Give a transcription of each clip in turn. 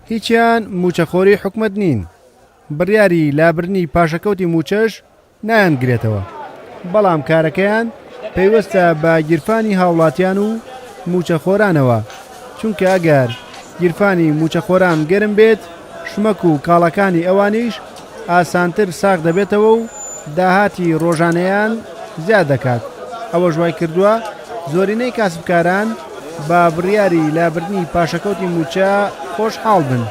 هیچیان موچەخۆری حکومت نین. بڕیاری لابرنی پاشەکەوتی موچەش نایانگرێتەوە، بەڵام کارەکەیان پەیوەستە بە گیرفانی هاوڵاتیان و موچەخۆرانەوە، چونکە ئەگەر گیرفانی موچەخۆران گەرم بێت شمەک و کاڵەکانی ئەوانیش ئاسانتر ساغ دەبێتەوە و داهاتی ڕۆژانەیان زیاد دەکات. ئەوە ژوای کردووە زۆرینەی کاسبکاران بە بڕیاری لابرنی پاشەکەوتی موچە خۆشحاڵ بن.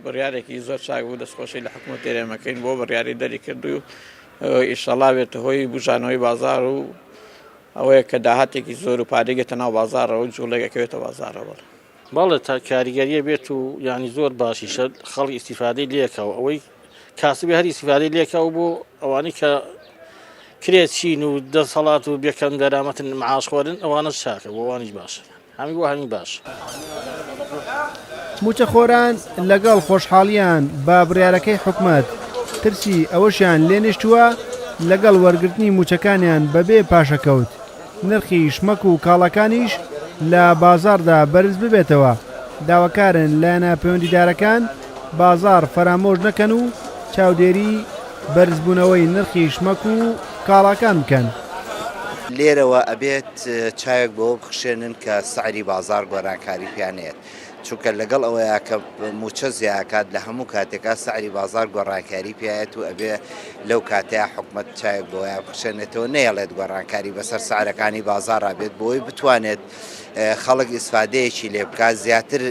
بڕیارێکی زۆر چاک بوو، دەستخۆشی لە حکوومەت تێرێمەکەین بۆ بڕیاری دەری کردو و ئیشەڵا بێتە هۆی بژانەوەی بازار و ئەوەیە کە داهاتێکی زۆر و پارێگێتە ناو بازارەوە و جوڵێکەکەوێتە بازارەوە. بەڵێ تا کاریگەریە بێت و ینی زۆر باشیشە خەڵی ئیسیفادەی لێکەوە، ئەوەی کاسبی هەر ئیسیفادەی لێکەوە بۆ ئەوانی کە کرێت چین و دەسەڵات و بێکەم دەرامەتن معاش خۆرن ئەوانە چاکە بۆ ئەوانیش باشە، هەمی بۆ هەمی باش. موچەخۆران لەگەڵ خۆشحاڵیان با بڕیارەکەی حکومەت ترسی ئەوەشیان لێنیشتووە لەگەڵ وەرگرتنی موچەکانیان بەبێ پاشەکەوت نرخی شمەک و کاڵەکانیش لە بازاردا بەرز ببێتەوە. داواکارن لایەنە پەیوەندیدارەکان بازار فەرامۆژ نەکەن و چاودێری بەرزبوونەوەی نرخی شمەک و کاڵەکان بکەن. لێرەوە ئەبێت چاوێک بەوە بخشێنن کە سعری بازار گۆرانکاری پیانێت، چونکە لەگەڵ ئەوەیە کە موچە زیاکات لە هەموو کاتێکا سعری بازار گۆڕانکاری پیاێت و ئەبێ لەو کاتەیە حکومەت چاوێک بۆیە بخشێنێتەوە، نەیەڵێت گۆڕانکاری بەسەر سعرەکانی بازار بێت بۆی بتوانێت خەڵک ئیسفادەیەکی لێ بکات زیاتر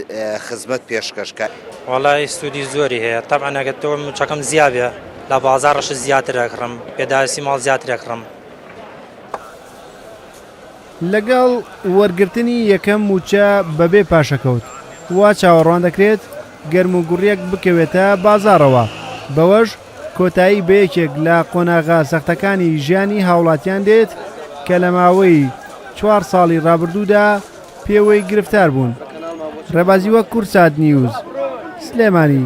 خزمەت پێشکەشکە. وەڵای سوودی زۆری هەیە، تەبعەن ئەگەر موچەکەم زیابێ لە بازارڕەش زیاتر ئەکڕم، پێداویستی ماڵ زیاتر ئەکڕم. لەگەڵ وەرگرتنی یەکەم موچە بەبێ پاشەکەوت وا چاوەڕوان دەکرێت گەرم و گوڕیەک بکەوێتە بازارەوە، بەوەش کۆتایی بەیەکێک لە قۆناغا سەختەکانی ژیانی هاوڵاتیان دێت کە لە ماوەی 4 ساڵی ڕابردوودا پێوەی گرفتار بوون. ڕێبازی وەک کورسات نیوز، سلێمانی.